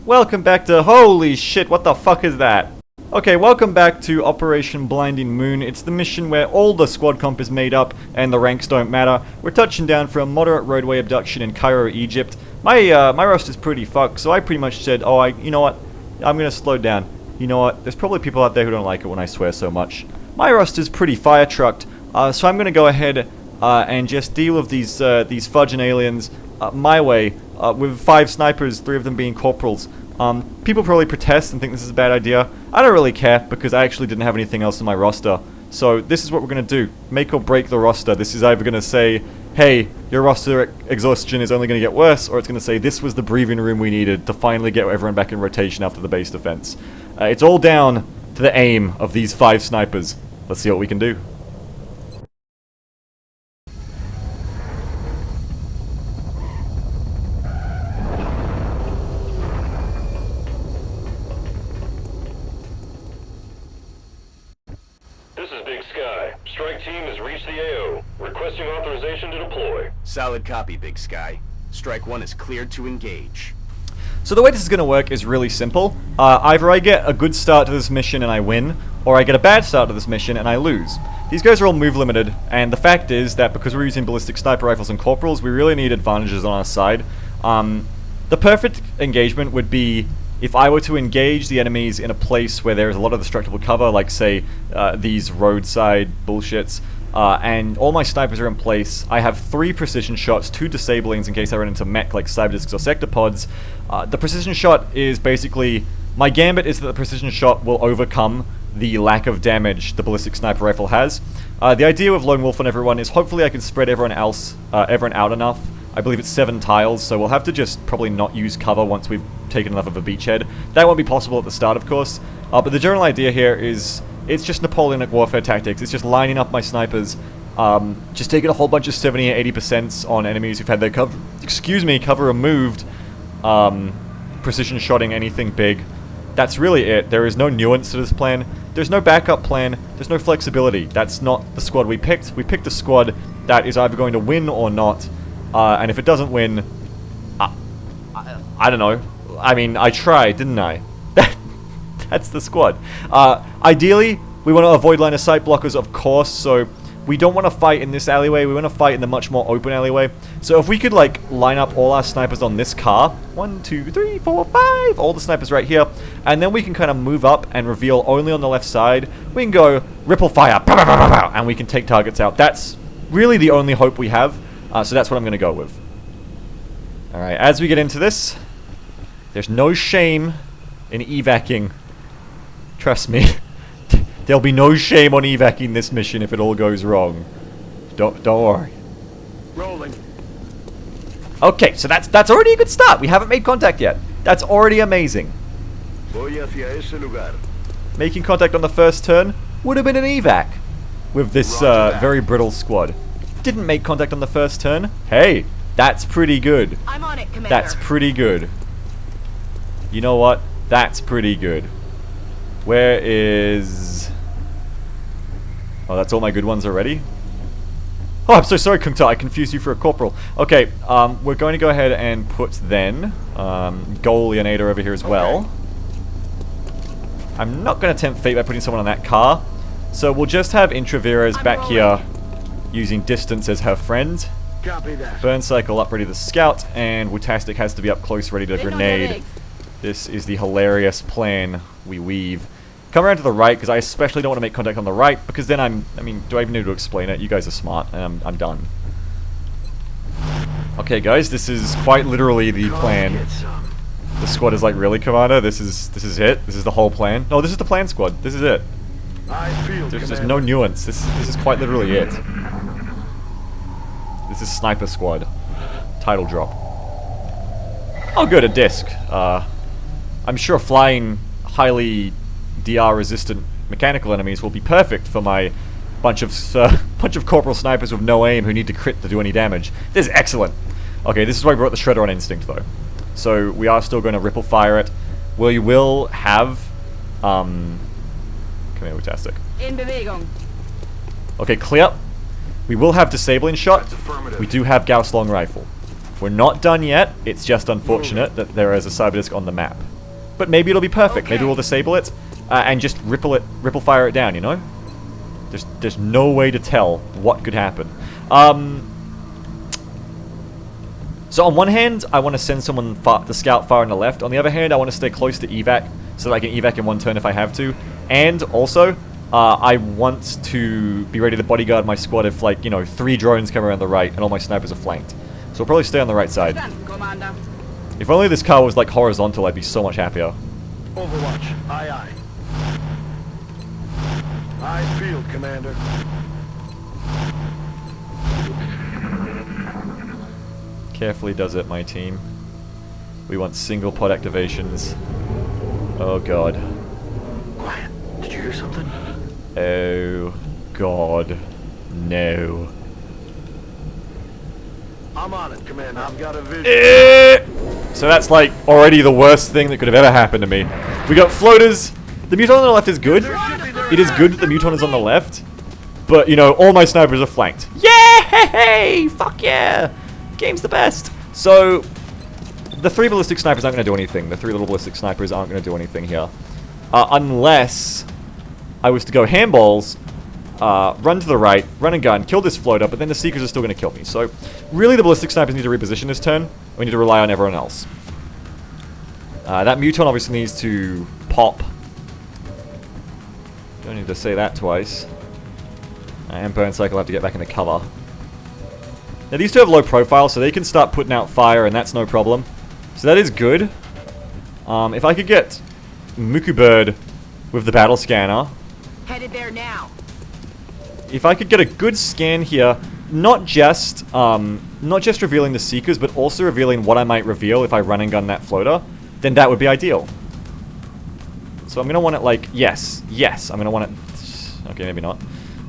Welcome back to... Holy shit, what the fuck is that? Okay, welcome back to Operation Blinding Moon. It's the mission where all the squad comp is made up and the ranks don't matter. We're touching down for a moderate roadway abduction in Cairo, Egypt. My roster's pretty fucked, so I pretty much said, you know what? I'm gonna slow down. You know what? There's probably people out there who don't like it when I swear so much. My roster's pretty fire-trucked, so I'm gonna go ahead and just deal with these fudging aliens my way, with 5 snipers, 3 of them being corporals. People probably protest and think this is a bad idea. I don't really care, because I actually didn't have anything else in my roster. So this is what we're gonna do. Make or break the roster. This is either gonna say, hey, your roster exhaustion is only gonna get worse, or it's gonna say, this was the breathing room we needed to finally get everyone back in rotation after the base defense. It's all down to the aim of these 5 snipers. Let's see what we can do. Strike team has reached the AO. Requesting authorization to deploy. Solid copy, Big Sky. Strike 1 is cleared to engage. So the way this is going to work is really simple. Either I get a good start to this mission and I win, or I get a bad start to this mission and I lose. These guys are all move limited, and the fact is that because we're using ballistic sniper rifles and corporals, we really need advantages on our side. The perfect engagement would be if I were to engage the enemies in a place where there is a lot of destructible cover, like say these roadside bullshits, and all my snipers are in place. I have 3 precision shots, 2 disablings in case I run into mech like cyberdiscs or sector pods. The precision shot is basically, my gambit is that the precision shot will overcome the lack of damage the ballistic sniper rifle has. The idea with Lone Wolf on everyone is hopefully I can spread everyone out enough. I believe it's 7 tiles, so we'll have to just probably not use cover once we've taken enough of a beachhead. That won't be possible at the start, of course, but the general idea here is it's just Napoleonic warfare tactics. It's just lining up my snipers, just taking a whole bunch of 70 or 80% on enemies who've had their cover removed, precision shotting anything big. That's really it. There is no nuance to this plan. There's no backup plan. There's no flexibility. That's not the squad we picked. We picked a squad that is either going to win or not. And if it doesn't win, I don't know. I mean, I tried, didn't I? That's the squad. Ideally, we want to avoid line of sight blockers, of course, so we don't want to fight in this alleyway. We want to fight in the much more open alleyway. So if we could, like, line up all our snipers on this car, 1, 2, 3, 4, 5, all the snipers right here, and then we can kind of move up and reveal only on the left side. We can go ripple fire, and we can take targets out. That's really the only hope we have. So that's what I'm going to go with. Alright, as we get into this, there's no shame in evacing. Trust me. There'll be no shame on evacing this mission if it all goes wrong. Don't worry. Rolling. Okay, so that's already a good start. We haven't made contact yet. That's already amazing. Making contact on the first turn would have been an evac with this very brittle squad. Didn't make contact on the first turn. Hey, that's pretty good. I'm on it, Commander. That's pretty good. You know what? That's pretty good. Where is... Oh, that's all my good ones already? Oh, I'm so sorry, Kunta. I confused you for a corporal. Okay, we're going to go ahead and put then Leonator over here as well. I'm not going to tempt fate by putting someone on that car. So we'll just have Intraveras back here using distance as her friend. Copy that. Burn cycle up ready to scout, and Wutastic has to be up close ready to grenade. This is the hilarious plan we weave. Come around to the right, because I especially don't want to make contact on the right, because then I mean, do I even need to explain it? You guys are smart, and I'm done. Okay guys, this is quite literally the plan. The squad is like, really, Commander? This is it? This is the whole plan? No, this is the plan, squad. This is it. There's no nuance. This is quite literally it. This is Sniper Squad. Title drop. Oh good, a disc. I'm sure flying highly DR resistant mechanical enemies will be perfect for my bunch of corporal snipers with no aim who need to crit to do any damage. This is excellent. Okay, this is why we brought the Shredder on instinct though. So we are still going to ripple fire it. We will have come here, Wutastic. In Bewegung. Okay, clear. We will have disabling shot. We do have Gauss long rifle. We're not done yet. It's just unfortunate that there is a cyberdisc on the map. but maybe it'll be perfect. Maybe we'll disable it and just ripple fire it down, you know? There's no way to tell what could happen. So on one hand, I want to send someone to scout far on the left. On the other hand, I want to stay close to evac so that I can evac in one turn if I have to. And also, I want to be ready to bodyguard my squad if, like, you know, 3 drones come around the right and all my snipers are flanked. So we'll probably stay on the right side. If only this car was, like, horizontal, I'd be so much happier. Overwatch. Aye, aye. Aye, field, Commander. Carefully does it, my team. We want single pod activations. Oh god. Quiet. Did you hear something? Oh god. No. I'm on it, Commander. I've got a vision. So that's like already the worst thing that could have ever happened to me. We got floaters. The muton on the left is good. It is good that the muton is on the left. But, you know, all my snipers are flanked. Yay! Fuck yeah! Game's the best. So, the 3 ballistic snipers aren't going to do anything. The 3 little ballistic snipers aren't going to do anything here. Unless I was to go handballs, run to the right, run and gun, kill this floater, but then the Seekers are still going to kill me. So, really the ballistic snipers need to reposition this turn. We need to rely on everyone else. That muton obviously needs to pop. Don't need to say that twice. And Burn Cycle have to get back into cover. Now these two have low profile, so they can start putting out fire, and that's no problem. So that is good. If I could get Muku Bird with the battle scanner. Headed there now. If I could get a good scan here, not just revealing the Seekers, but also revealing what I might reveal if I run and gun that floater, then that would be ideal. So I'm gonna want it like yes, I'm gonna want it. Okay, maybe not.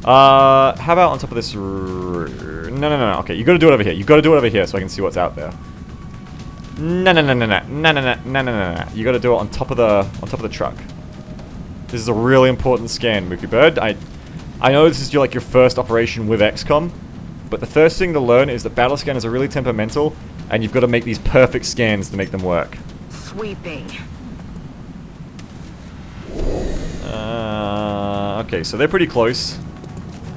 How about on top of this? No. Okay, you gotta do it over here. You gotta do it over here so I can see what's out there. No. You gotta do it on top of the truck. This is a really important scan, Mookie Bird. I know this is your first operation with XCOM, but the first thing to learn is that battle scanners are really temperamental, and you've got to make these perfect scans to make them work. Sweeping. Okay, so they're pretty close.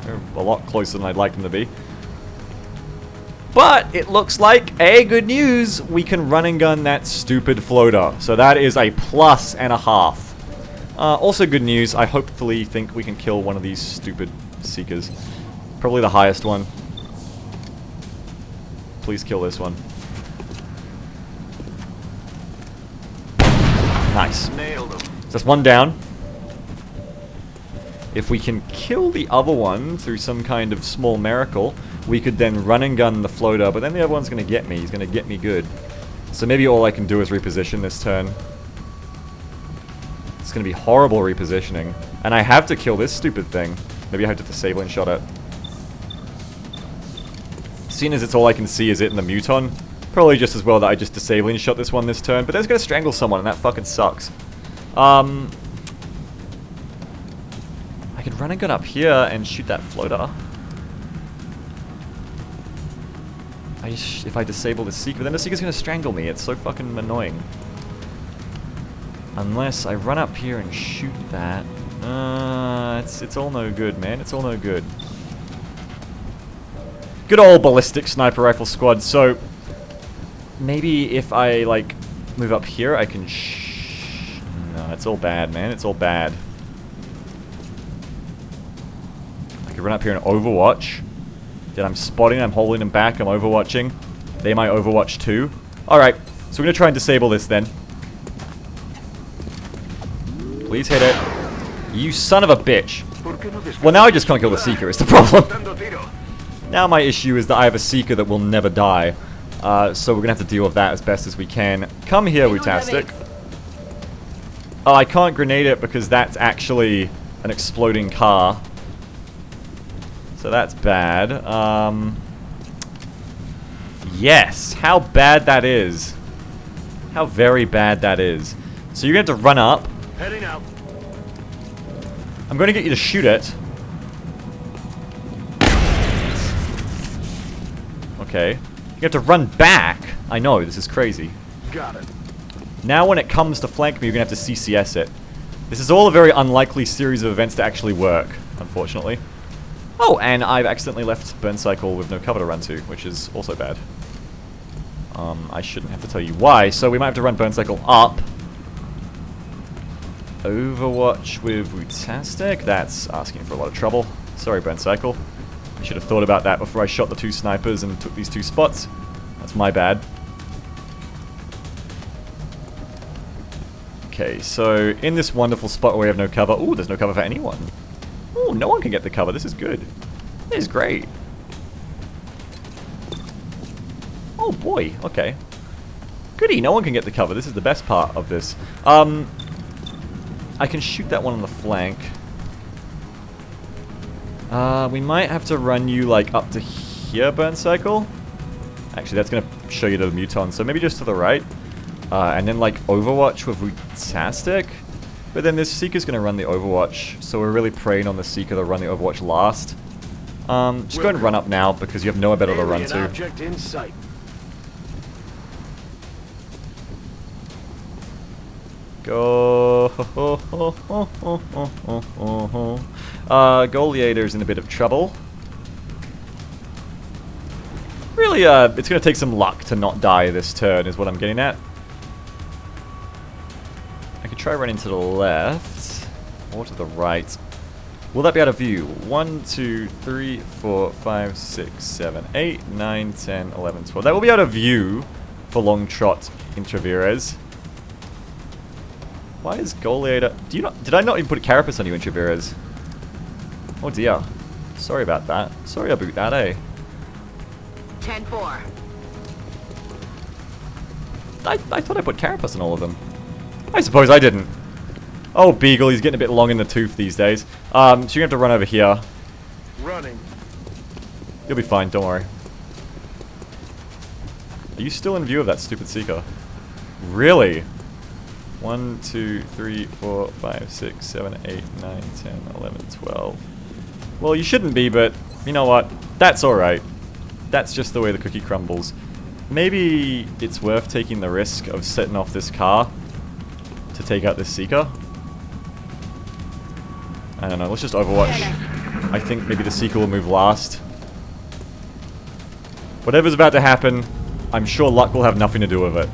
They're a lot closer than I'd like them to be. But it looks like, good news, we can run and gun that stupid floater. So that is a +1.5. Also good news, I hopefully think we can kill one of these stupid Seekers. Probably the highest one. Please kill this one. Nice. Nailed him. So that's one down. If we can kill the other one through some kind of small miracle, we could then run and gun the floater, but then the other one's going to get me. He's going to get me good. So maybe all I can do is reposition this turn. It's going to be horrible repositioning. And I have to kill this stupid thing. Maybe I have to disable and shot it. Seeing as it's all I can see is it in the muton, probably just as well that I just disable and shot this one this turn. But that's going to strangle someone, and that fucking sucks. I could run and gun up here and shoot that floater. If I disable the Seeker, then the Seeker's gonna strangle me. It's so fucking annoying. Unless I run up here and shoot that. It's all no good, man. It's all no good. Good old ballistic sniper rifle squad. So maybe if I move up here, I can. No, it's all bad, man. It's all bad. I could run up here and overwatch. Then I'm spotting, I'm holding them back, I'm overwatching. They might overwatch too. Alright, so we're gonna try and disable this then. Please hit it. You son of a bitch. Well, now I just can't kill the Seeker, is the problem. Now my issue is that I have a Seeker that will never die. So we're gonna have to deal with that as best as we can. Come here, Wutastic. Oh, I can't grenade it because that's actually an exploding car. So that's bad. Yes, how bad that is. How very bad that is. So you're going to have to run up. Heading out. I'm going to get you to shoot it. Okay. You have to run back. I know, this is crazy. Got it. Now when it comes to flank me, you're going to have to CCS it. This is all a very unlikely series of events to actually work, unfortunately. Oh, and I've accidentally left burn cycle with no cover to run to, which is also bad. I shouldn't have to tell you why, so we might have to run burn cycle up. Overwatch with Wutastic, that's asking for a lot of trouble. Sorry, burn cycle. I should have thought about that before I shot the 2 snipers and took these 2 spots. That's my bad. Okay, so in this wonderful spot where we have no cover... Ooh, there's no cover for anyone. Ooh, no one can get the cover. This is good. This is great. Oh boy, okay. Goody, no one can get the cover. This is the best part of this. I can shoot that one on the flank. We might have to run you, like, up to here, burn cycle. Actually, that's going to show you the Muton, so maybe just to the right. And then, like, Overwatch with Wutastic. But then this Seeker's going to run the Overwatch, so we're really preying on the Seeker to run the Overwatch last. Just go and run up now, because you have nowhere better to run to. Object in sight. Go. Goliator's in a bit of trouble. Really, it's going to take some luck to not die this turn, is what I'm getting at. I could try running to the left, or to the right. Will that be out of view? 1, 2, 3, 4, 5, 6, 7, 8, 9, 10, 11, 12. That will be out of view for long trot Intravirez. Why is Goliator... Did I not even put Carapace on you, Intravirez? Oh dear. Sorry about that. Sorry about that, eh? 10-4. I thought I put Carapace on all of them. I suppose I didn't. Oh, Beagle, he's getting a bit long in the tooth these days. So you're going to have to run over here. Running. You'll be fine, don't worry. Are you still in view of that stupid Seeker? Really? 1, 2, 3, 4, 5, 6, 7, 8, 9, 10, 11, 12. Well, you shouldn't be, but you know what? That's alright. That's just the way the cookie crumbles. Maybe it's worth taking the risk of setting off this car to take out this Seeker. I don't know, let's just Overwatch. I think maybe the Seeker will move last. Whatever's about to happen, I'm sure luck will have nothing to do with it.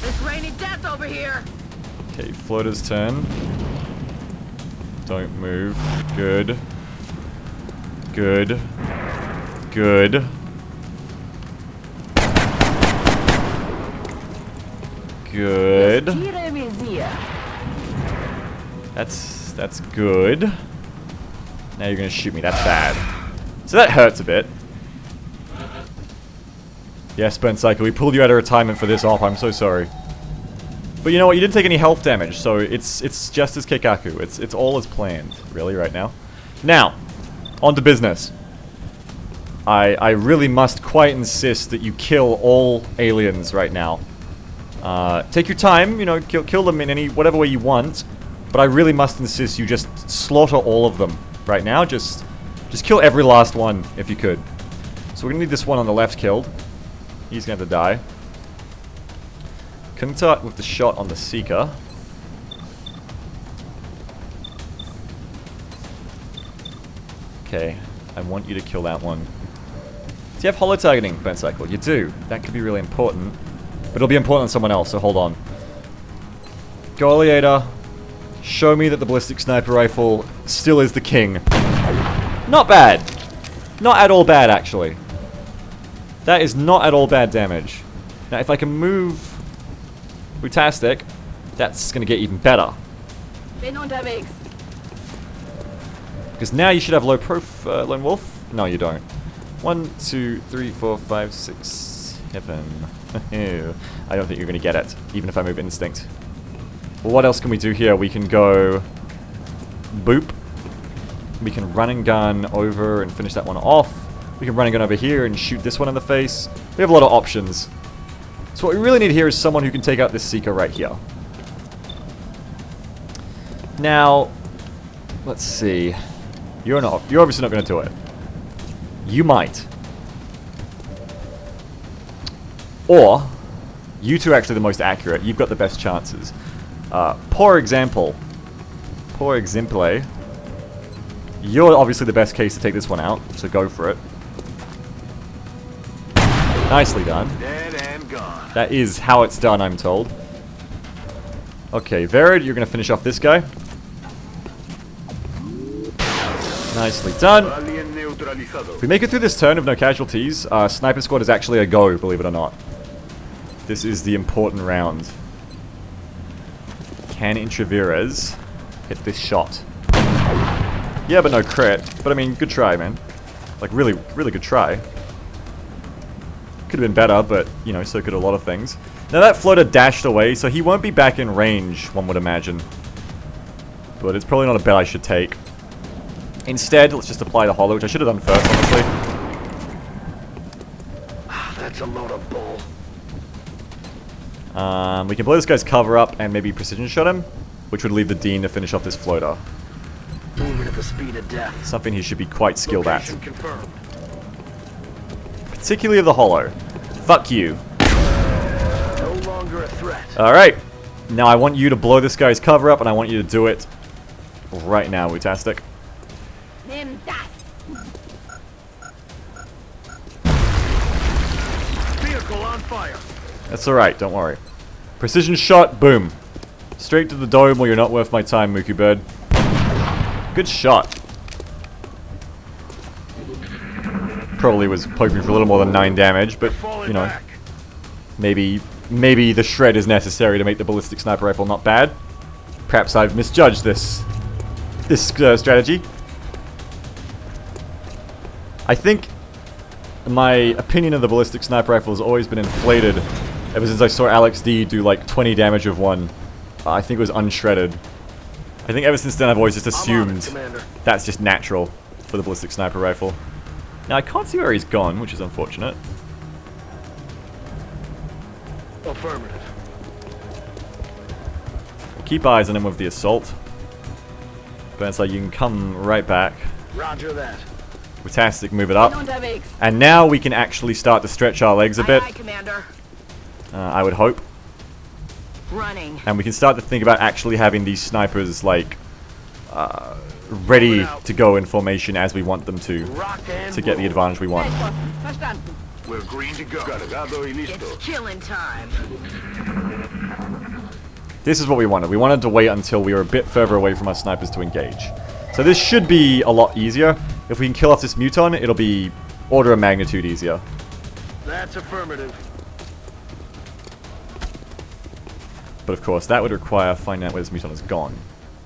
It's raining death over here. Okay, Floater's turn. Don't move. Good. Good. Good. Good. That's good. Now you're gonna shoot me. That's bad. So that hurts a bit. Yes, Burn Cycle, we pulled you out of retirement for this op. I'm so sorry. But you know what? You didn't take any health damage, so it's just as Keikaku. It's all as planned, really, right now. Now, on to business. I really must quite insist that you kill all aliens right now. Take your time, you know, kill them in any whatever way you want. But I really must insist you just slaughter all of them right now. Just kill every last one if you could. So we're gonna need this one on the left killed. He's gonna have to die. Kuntart with the shot on the Seeker. Okay, I want you to kill that one. Do you have holo targeting, Burn Cycle? You do. That could be really important. But it'll be important on someone else, so hold on. Goliator, show me that the ballistic sniper rifle still is the king. Not bad. Not at all bad, actually. That is not at all bad damage. Now, if I can move Wutastic, that's going to get even better. Because now you should have low prof, Lone Wolf. No, you don't. 1, 2, 3, 4, 5, 6, 7. I don't think you're going to get it, even if I move Instinct. Well, what else can we do here? We can go boop. We can run and gun over and finish that one off. We can run and gun over here and shoot this one in the face. We have a lot of options. So what we really need here is someone who can take out this Seeker right here. Now, let's see. You're obviously not going to do it. You might. Or, You two are actually the most accurate. You've got the best chances. Por example, you're obviously the best case to take this one out, so go for it. Nicely done. Dead and gone. That is how it's done, I'm told. Okay, Verid, you're going to finish off this guy. Nicely done. Alien neutralizado. If we make it through this turn of no casualties, Sniper Squad is actually a go, believe it or not. This is the important round. Can Intravirez hit this shot? Yeah, but no crit. But I mean, good try, man. Like, really, really good try. Could have been better, but, you know, so could a lot of things. Now that floater dashed away, so he won't be back in range, one would imagine. But it's probably not a bet I should take. Instead, let's just apply the holo, which I should have done first, honestly. That's a load of bull. We can blow this guy's cover up and maybe precision shot him, which would leave the Dean to finish off this floater. Moving at the speed of death. Something he should be quite skilled at. Location confirmed. Particularly of the holo. Fuck you. No longer a threat. Alright. Now I want you to blow this guy's cover up, and I want you to do it right now, Wutastic. Vehicle on fire. That's alright, don't worry. Precision shot, boom. Straight to the dome where you're not worth my time, Mookie Bird. Good shot. Probably was poking for a little more than 9 damage, but, you know, maybe the shred is necessary to make the ballistic sniper rifle not bad. Perhaps I've misjudged this strategy. I think my opinion of the ballistic sniper rifle has always been inflated ever since I saw Alex D do like 20 damage of one. I think it was unshredded. I think ever since then I've always just assumed that's just natural for the ballistic sniper rifle. Now I can't see where he's gone, which is unfortunate. Affirmative. Keep eyes on him with the assault. But it's like you can come right back. Roger that. Fantastic, move it up. And now we can actually start to stretch our legs a bit. Aye, aye, Commander. I would hope. Running. And we can start to think about actually having these snipers, like, ready to go in formation as we want them to get the advantage we want. We're green to go. Cargado y listo. It's killing time. This is what we wanted. We wanted to wait until we were a bit further away from our snipers to engage. So this should be a lot easier. If we can kill off this Muton, it'll be order of magnitude easier. That's affirmative. But of course, that would require finding out where this Muton is gone,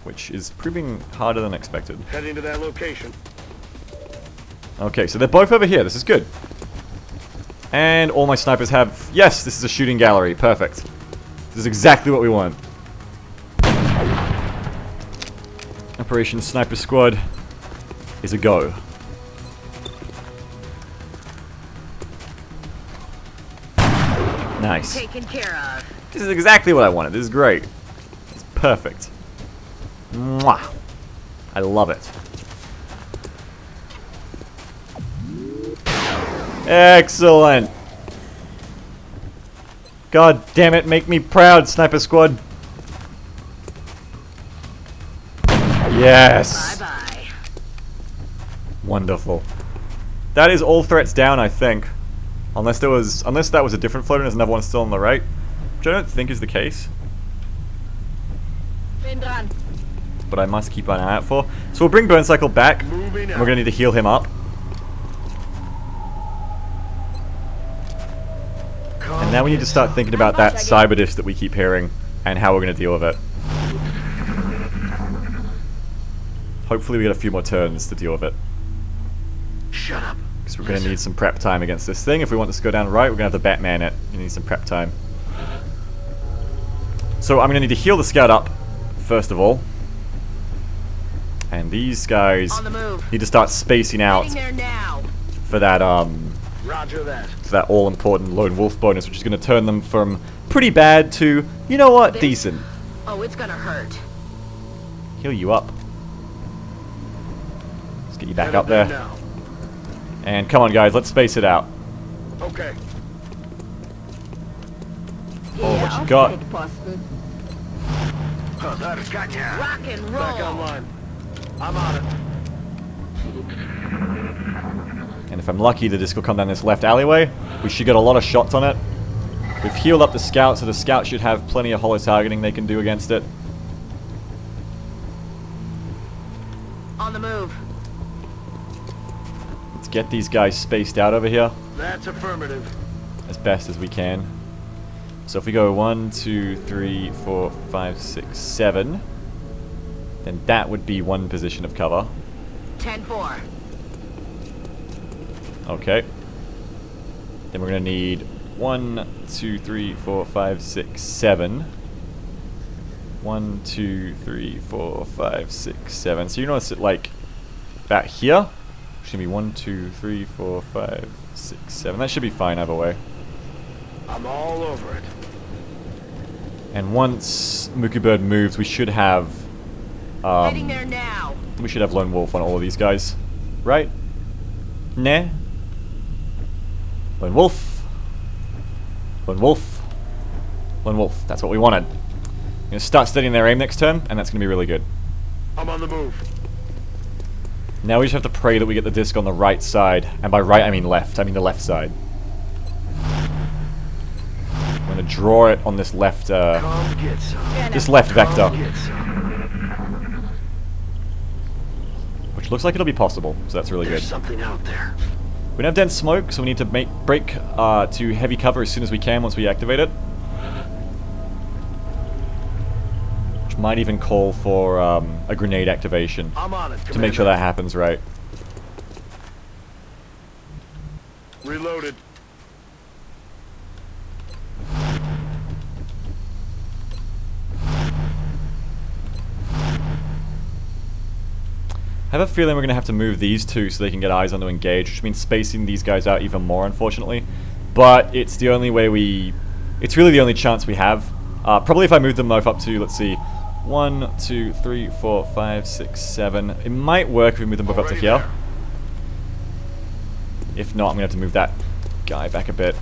which is proving harder than expected. Heading to that location. Okay, so they're both over here. This is good. And all my snipers have... Yes, this is a shooting gallery. Perfect. This is exactly what we want. Operation Sniper Squad is a go. Nice. Taken care of. This is exactly what I wanted. This is great. It's perfect. Mwah. I love it. Excellent. God damn it, make me proud, Sniper Squad. Yes. Bye-bye. Wonderful. That is all threats down, I think. Unless that was a different floater and there's another one still on the right. Which I don't think is the case. Been done. But I must keep an eye out for. So we'll bring Burn Cycle back. And we're going to need to heal him up. And now we need to start thinking about that cyber diff that we keep hearing and how we're going to deal with it. Hopefully we get a few more turns to deal with it. Shut up. Because we're going to need some prep time against this thing. If we want this to go down right, we're going to have to Batman it. We need some prep time. So I'm going to need to heal the scout up, first of all. And these guys On the move. need to start spacing out Getting there now. for that Roger that. for that all-important lone wolf bonus, which is going to turn them from pretty bad to, you know what, decent. Oh, it's gonna hurt. Heal you up. Let's get you back up there. Now. And come on, guys, let's space it out. Okay. Oh, what you got? Rock and roll. Back online. I'm on it. And if I'm lucky, the disc will come down this left alleyway. We should get a lot of shots on it. We've healed up the scout, so the scout should have plenty of hollow targeting they can do against it. On the move. Let's get these guys spaced out over here That's affirmative. as best as we can. So if we go 1, 2, 3, 4, 5, 6, 7, then that would be one position of cover. 10-4. Okay. Then we're going to need 1, 2, 3, 4, 5, 6, 7. 1, 2, 3, 4, 5, 6, 7. So you notice it like about here. Should be 1, 2, 3, 4, 5, 6, 7. That should be fine either way. I'm all over it. And once Mookie Bird moves, we should have Heading there now. we should have Lone Wolf on all of these guys, right? Nah. Lone Wolf. Lone Wolf. Lone Wolf. That's what we wanted. I'm gonna start studying their aim next turn, and that's gonna be really good. I'm on the move. Now we just have to pray that we get the disc on the right side, and by right I mean left. I mean the left side. I'm gonna draw it on this left, Come get some. this left vector, Come get some. which looks like it'll be possible. So that's really good. There's something out there. We don't have dense smoke, so we need to break to heavy cover as soon as we can once we activate it. Which might even call for a grenade activation I'm on it, to make sure that happens right. Reloaded. I have a feeling we're going to have to move these two so they can get eyes on to engage, which means spacing these guys out even more, unfortunately. But it's the only way we... It's really the only chance we have. Probably if I move them both up to, let's see, 1, 2, 3, 4, 5, 6, 7. It might work if we move them both up to here. If not, I'm going to have to move that guy back a bit.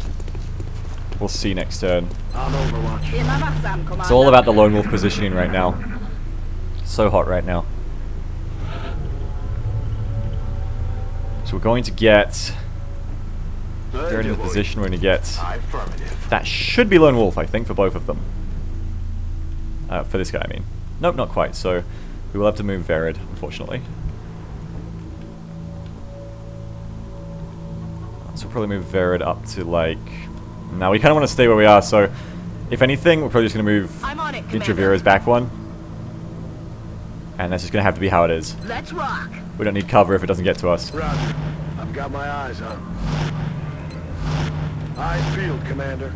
We'll see next turn. I'm Overwatch. It's all about the Lone Wolf positioning right now. So hot right now. So we're going to get... They're in the position we're going to get... Affirmative. That should be Lone Wolf, I think, for both of them. For this guy, I mean. Nope, not quite. So we will have to move Verid, unfortunately. So we'll probably move Verid up to, like... Now, we kind of want to stay where we are, so... If anything, we're probably just going to move I'm on it, Commander. Intravera's back one. And that's just going to have to be how it is. Let's rock. We don't need cover if it doesn't get to us. Roger. I've got my eyes on. Eyes peeled, Commander.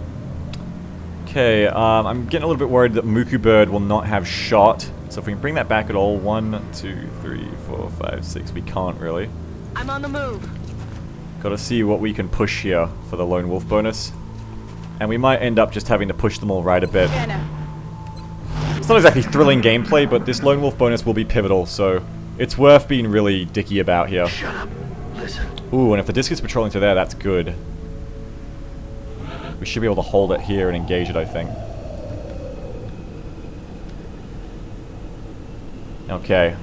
Okay, I'm getting a little bit worried that Mookie Bird will not have shot. So if we can bring that back at all, 1, 2, 3, 4, 5, 6, we can't really. I'm on the move. Gotta see what we can push here for the Lone Wolf bonus. And we might end up just having to push them all right a bit. It's not exactly thrilling gameplay, but this Lone Wolf bonus will be pivotal, so it's worth being really dicky about here. Shut up. Listen. Ooh, and if the disc is patrolling through there, that's good. We should be able to hold it here and engage it, I think. Okay.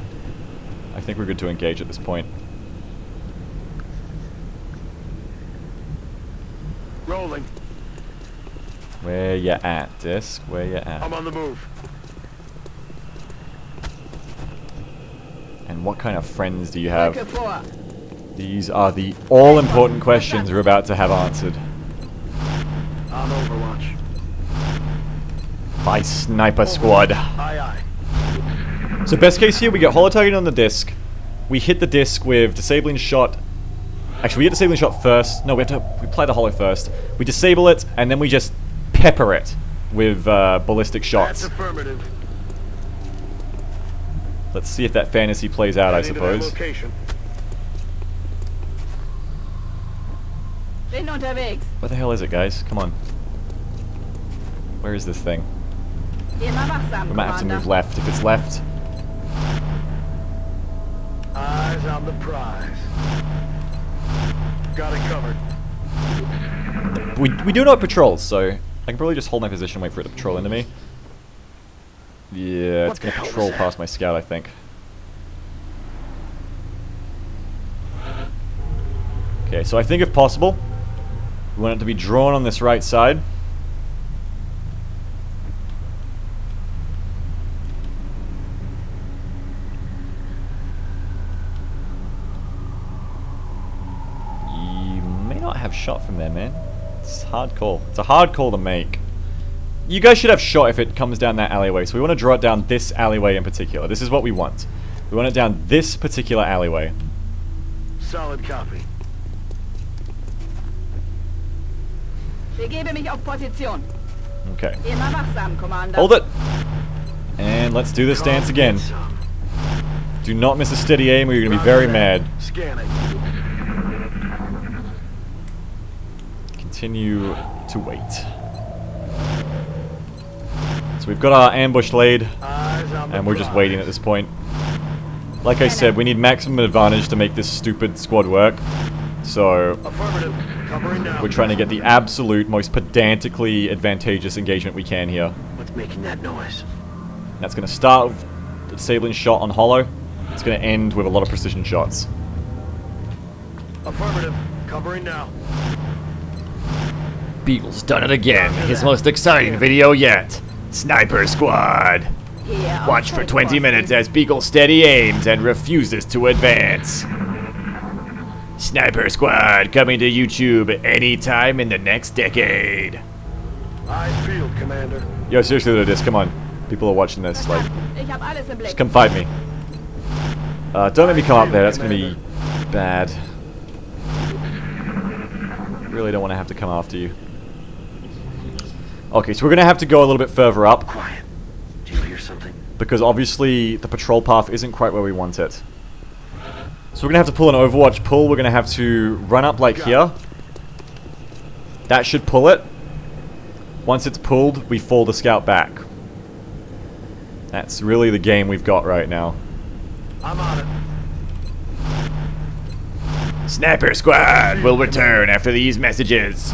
I think we're good to engage at this point. Rolling. Where ya at, disc? Where ya at? I'm on the move. And what kind of friends do you have? These are the all-important questions we're about to have answered. I'm Overwatch. By Sniper Squad. Aye, aye. So best case here, we get holo targeting on the disc. We hit the disc with disabling shot. Actually, we get disabling shot first. No, we have to apply the holo first. We disable it, and then we just pepper it with ballistic shots. That's affirmative. Let's see if that fantasy plays out, I Heading to that suppose. location. Where the hell is it, guys? Come on. Where is this thing? We might have to move left if it's left. Eyes on the prize. Got it covered. We do know it patrols, so I can probably just hold my position, wait for it to patrol into me. Yeah, it's going to patrol past my scout, I think. Okay, so I think if possible, we want it to be drawn on this right side. You may not have shot from there, man. It's a hard call. It's a hard call to make. You guys should have shot if it comes down that alleyway. So we want to draw it down this alleyway in particular. This is what we want. We want it down this particular alleyway. Solid copy. Begebe mich auf Position. Okay. Immer wachsam, Commander. Hold it! And let's do this dance again. Do not miss a steady aim or you're going to be very mad. Scanning. Continue to wait. So we've got our ambush laid, and we're just waiting at this point. Like I said, we need maximum advantage to make this stupid squad work. So Affirmative. Covering now. we're trying to get the absolute most pedantically advantageous engagement we can here. What's making that noise? That's going to start with a disabling shot on hollow. It's going to end with a lot of precision shots. Affirmative. Covering now. Beagle's done it again. His most exciting video yet. Sniper Squad. Hier auf Watch for 20 Feldposten. minutes as Beagle steady aims and refuses to advance. Sniper Squad coming to YouTube anytime in the next decade. Eyes peeled, Commander. Yo, seriously though, this, come on. People are watching this, like, Ich hab alles im Blick. just come fight me. Don't let me come up there, that's gonna be bad. Really don't want to have to come after you. Okay, so we're gonna have to go a little bit further up, Quiet. Do you hear something? because obviously the patrol path isn't quite where we want it. So we're gonna have to pull an Overwatch pull. We're gonna have to run up like here. That should pull it. Once it's pulled, we fall the scout back. That's really the game we've got right now. I'm on it. Sniper Squad will return after these messages.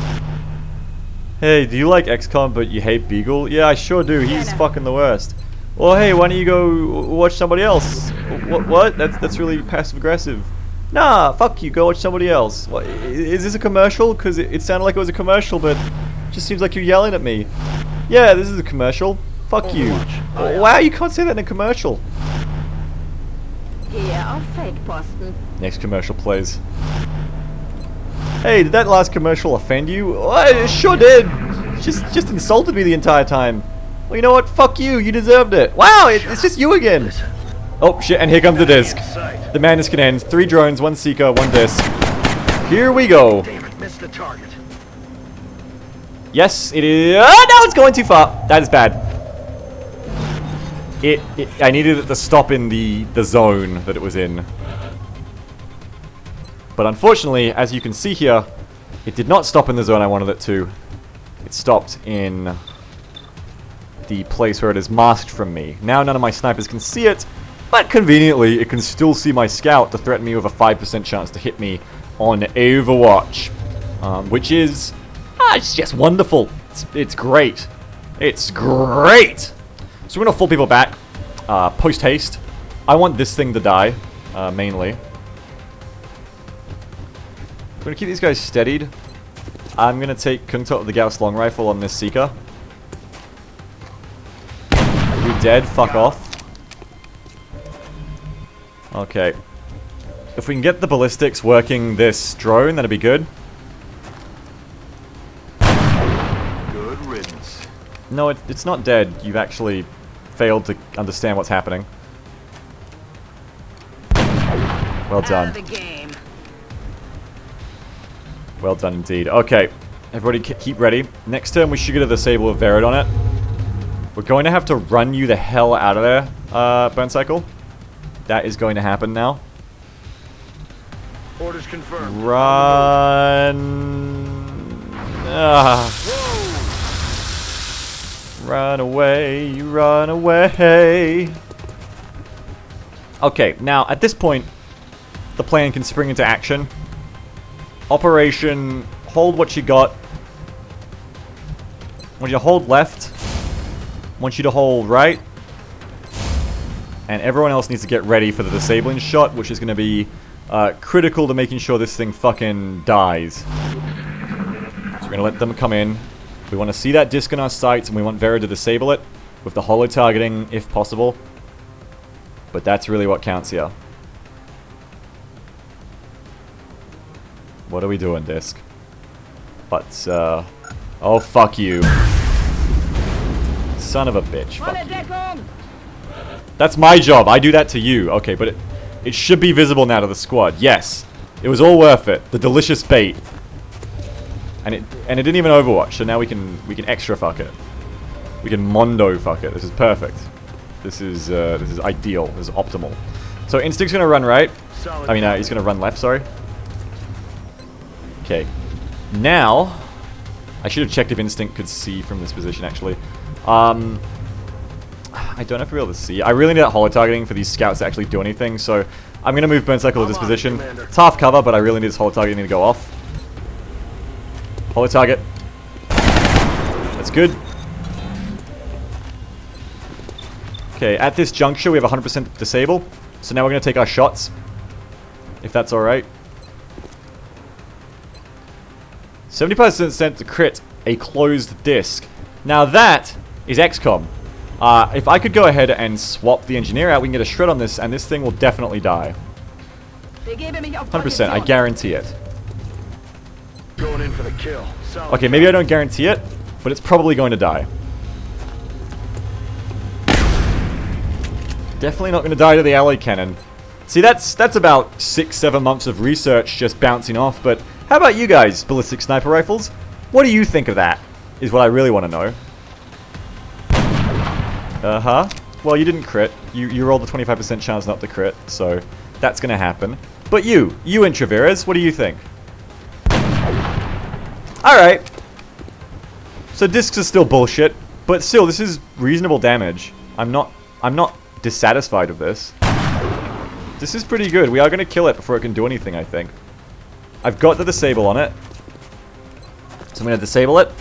Hey, do you like XCOM but you hate Beagle? Yeah, I sure do. He's fucking the worst. Well, hey, why don't you go watch somebody else? What? That's really passive aggressive. Nah, fuck you. Go watch somebody else. What, is this a commercial? Because it sounded like it was a commercial, but it just seems like you're yelling at me. Yeah, this is a commercial. Fuck you. Wow, you can't say that in a commercial. Hier auf Feldposten. Next commercial plays. Hey, did that last commercial offend you? Oh, it sure did. Just insulted me the entire time. Well, you know what? Fuck you. You deserved it. Wow, it's just you again. Oh, shit, and here comes the disc. The madness can end. 3 drones, 1 seeker, 1 disc. Here we go. Damn it, missed the target. Yes, it is. Oh, no, it's going too far. That is bad. I needed it to stop in the zone that it was in. But unfortunately, as you can see here, it did not stop in the zone I wanted it to. It stopped in the place where it is masked from me. Now none of my snipers can see it, but conveniently it can still see my scout to threaten me with a 5% chance to hit me on Overwatch. Which is... it's just wonderful. It's great. It's great! So we're going to pull people back. Post-haste. I want this thing to die, mainly. We're going to keep these guys steadied. I'm going to take Kuntot of the Gauss long rifle on this Seeker. You dead? Fuck off. Okay. If we can get the ballistics working this drone, that'd be good. Good riddance. No, it's not dead. You've actually failed to understand what's happening. Well Out done. of the game. Well done indeed. Okay, everybody keep ready. Next turn we should get a disable with Verid on it. We're going to have to run you the hell out of there, Burn Cycle. That is going to happen now. Orders confirmed. Run. Run away, run away. Okay, now at this point, the plan can spring into action. Operation, hold what you got. want you to hold left. Want you to hold right. And everyone else needs to get ready for the disabling shot, which is going to be critical to making sure this thing fucking dies. So we're going to let them come in. We want to see that disc in our sights, and we want Vera to disable it with the holo targeting if possible. But that's really what counts here. What are we doing, disc? But, oh, fuck you. Son of a bitch. Fuck you. That's my job. I do that to you. Okay, but it should be visible now to the squad. Yes. It was all worth it. The delicious bait. And it didn't even overwatch, so now we can extra fuck it. We can mondo fuck it. This is perfect. This is ideal. This is optimal. So Instinct's gonna run right. I mean, he's gonna run left, sorry. Okay. Now, I should have checked if Instinct could see from this position, actually. I don't know if we'll be able to see. I really need that holo targeting for these scouts to actually do anything, so I'm going to move Burn Cycle to this position. It's half cover, but I really need this holo targeting to go off. Holo target. That's good. Okay, at this juncture, we have 100% disable, so now we're going to take our shots, if that's alright. 75% to crit a closed disc. Now that is XCOM. If I could go ahead and swap the engineer out, we can get a shred on this, and this thing will definitely die. 100%, I guarantee it. Going in for the kill. Okay, maybe I don't guarantee it, but it's probably going to die. Definitely not going to die to the alloy cannon. See, that's about 6-7 months of research just bouncing off, but how about you guys, ballistic sniper rifles? What do you think of that, is what I really want to know. Uh-huh. Well, you didn't crit. You rolled a 25% chance not to crit, so that's going to happen. But you Intraveras, what do you think? Alright. So discs are still bullshit, but still, this is reasonable damage. I'm not dissatisfied with this. This is pretty good. We are going to kill it before it can do anything, I think. I've got the disable on it. So I'm going to disable it.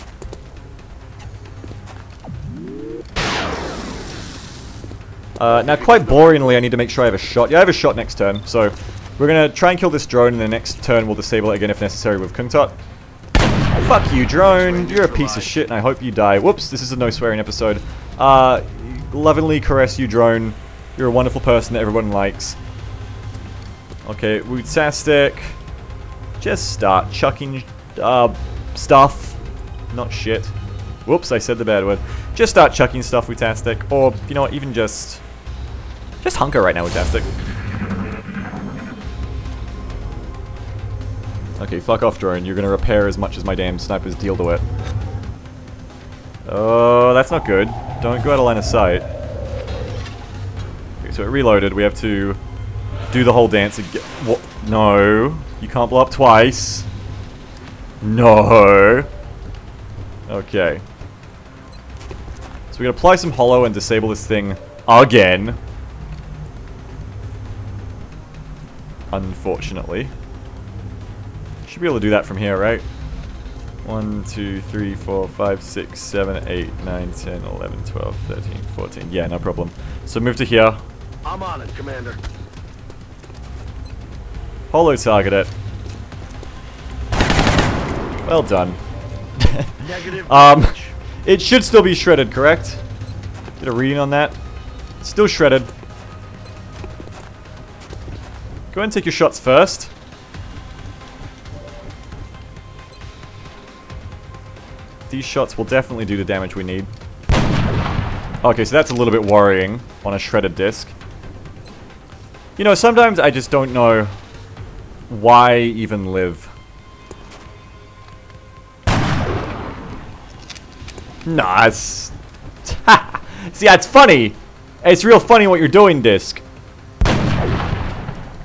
Now, quite boringly, I need to make sure I have a shot. Yeah, I have a shot next turn. So we're going to try and kill this drone, and the next turn we'll disable it again if necessary with Kuntot. Fuck you, drone. You're a piece of shit, and I hope you die. Whoops, this is a no swearing episode. Lovingly caress you, drone. You're a wonderful person that everyone likes. Okay, Wootastic. Just start chucking stuff. Not shit. Whoops, I said the bad word. Just start chucking stuff, Wootastic. Or, you know what, even just hunker right now, Wootastic. Okay, fuck off, drone. You're gonna repair as much as my damn snipers deal to it. Oh, that's not good. Don't go out of line of sight. Okay, so it reloaded. We have to do the whole dance again. What? No. You can't blow up twice. No. Okay. So we gotta apply some holo and disable this thing again. Unfortunately. Should be able to do that from here, right? 1, 2, 3, 4, 5, 6, 7, 8, 9, 10, 11, 12, 13, 14. Yeah, no problem. So move to here. I'm on it, Commander. Holo target it. Well done. Negative. It should still be shredded, correct? Get a reading on that. Still shredded. Go ahead and take your shots first. These shots will definitely do the damage we need. Okay, so that's a little bit worrying on a shredded disc. You know, sometimes I just don't know why even live. Nah, it's... See, it's funny. It's real funny what you're doing, disc.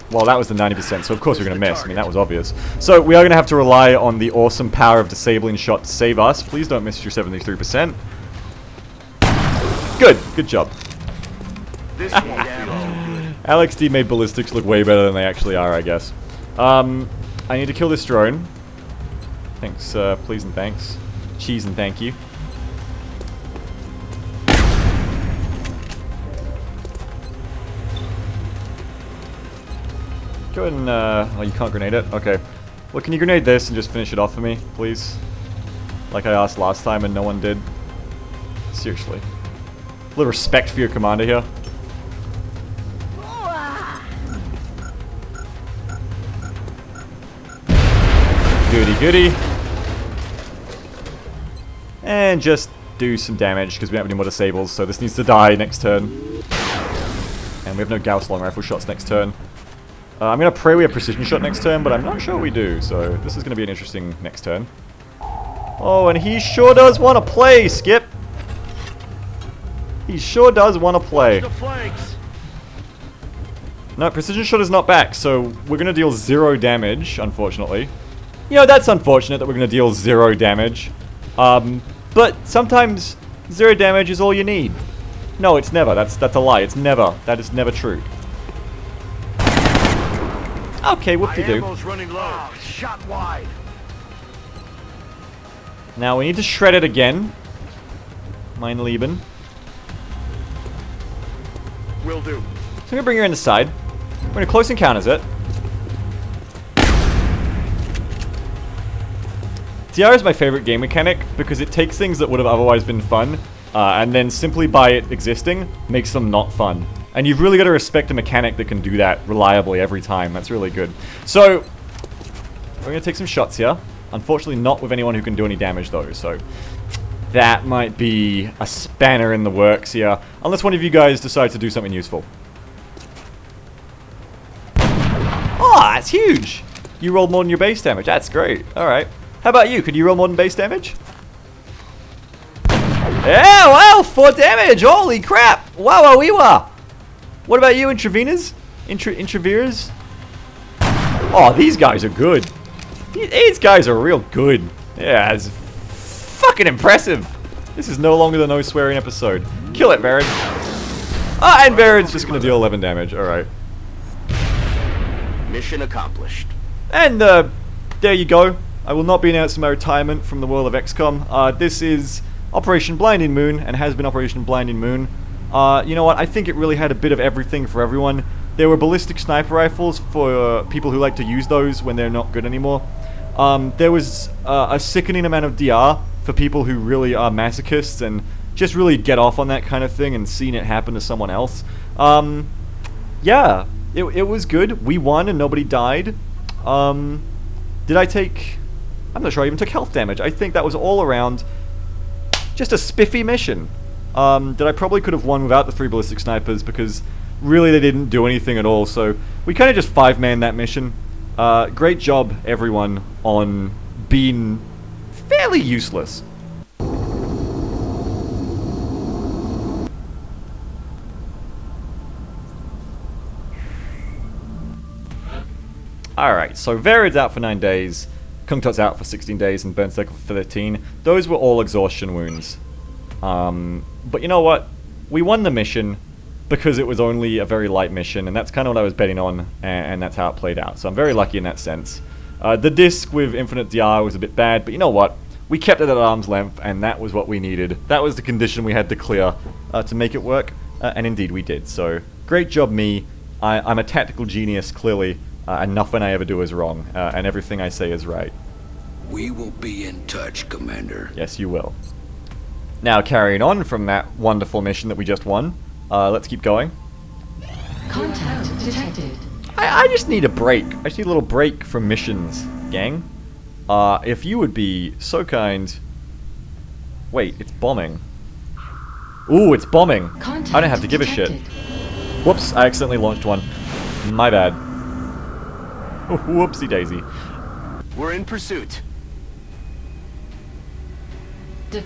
Well, that was the 90%, so of course we're going to miss. I mean, that was obvious. So we are going to have to rely on the awesome power of disabling shot to save us. Please don't miss your 73%. Good. Good job. This won't be Alex D made ballistics look way better than they actually are, I guess. I need to kill this drone. Thanks, please and thanks. Cheese and thank you. Go ahead and, oh, you can't grenade it? Okay. Well, can you grenade this and just finish it off for me, please? Like I asked last time and no one did. Seriously. A little respect for your commander here. Goody goody. And just do some damage because we don't have any more disables, so this needs to die next turn. And we have no Gauss long rifle shots next turn. I'm going to pray we have precision shot next turn, but I'm not sure we do, so this is going to be an interesting next turn. Oh, and he sure does want to play, Skip. He sure does want to play. The flanks. No, precision shot is not back, so we're going to deal 0 damage, unfortunately. You know, that's unfortunate that we're going to deal 0 damage. But sometimes 0 damage is all you need. No, it's never. That's a lie. It's never. That is never true. Okay, whoop-de-doo. Ammo's running low. Shot wide. Now we need to shred it again. Mein Lieben. Will do. So I'm going to bring her in the side. We're going to close encounters it. TR is my favorite game mechanic because it takes things that would have otherwise been fun and then simply by it existing makes them not fun. And you've really got to respect a mechanic that can do that reliably every time. That's really good. So, we're going to take some shots here. Unfortunately not with anyone who can do any damage though, so that might be a spanner in the works here. Unless one of you guys decides to do something useful. Oh, that's huge! You rolled more than your base damage. That's great. Alright. How about you? Could you roll more than base damage? Yeah, wow, 4 damage! Holy crap! Wow, wow, wee wah! What about you, Intraveners? Intraveers? Oh, these guys are good. These guys are real good. Yeah, it's fucking impressive. This is no longer the no swearing episode. Kill it, Varid. Ah, and Varid's just gonna deal 11 damage. Alright. Mission accomplished. And, there you go. I will not be announcing my retirement from the world of XCOM. This is Operation Blinding Moon, and has been Operation Blinding Moon. You know what, I think it really had a bit of everything for everyone. There were ballistic sniper rifles for people who like to use those when they're not good anymore. There was a sickening amount of DR for people who really are masochists and just really get off on that kind of thing and seeing it happen to someone else. Yeah, it was good. We won and nobody died. Did I take... I'm not sure I even took health damage. I think that was all around just a spiffy mission. That I probably could have won without the 3 ballistic snipers because really they didn't do anything at all. So we kind of just 5-manned that mission. Great job, everyone, on being fairly useless. Alright, so Varid's out for 9 days, Kungtot's out for 16 days, and Burn Circle for 13. Those were all exhaustion wounds. But you know what? We won the mission because it was only a very light mission, and that's kind of what I was betting on, and that's how it played out. So I'm very lucky in that sense. The disc with infinite DR was a bit bad, but you know what? We kept it at arm's length, and that was what we needed. That was the condition we had to clear to make it work, and indeed we did. So great job, me. I'm a tactical genius, clearly, and nothing I ever do is wrong, and everything I say is right. We will be in touch, Commander. Yes, you will. Now, carrying on from that wonderful mission that we just won, let's keep going. Contact detected. I just need a break. I just need a little break from missions, gang. If you would be so kind... Wait, it's bombing. Ooh, it's bombing. Contact I don't have to give detected. a shit. Whoops, I accidentally launched one. My bad. Whoopsie daisy. We're in pursuit.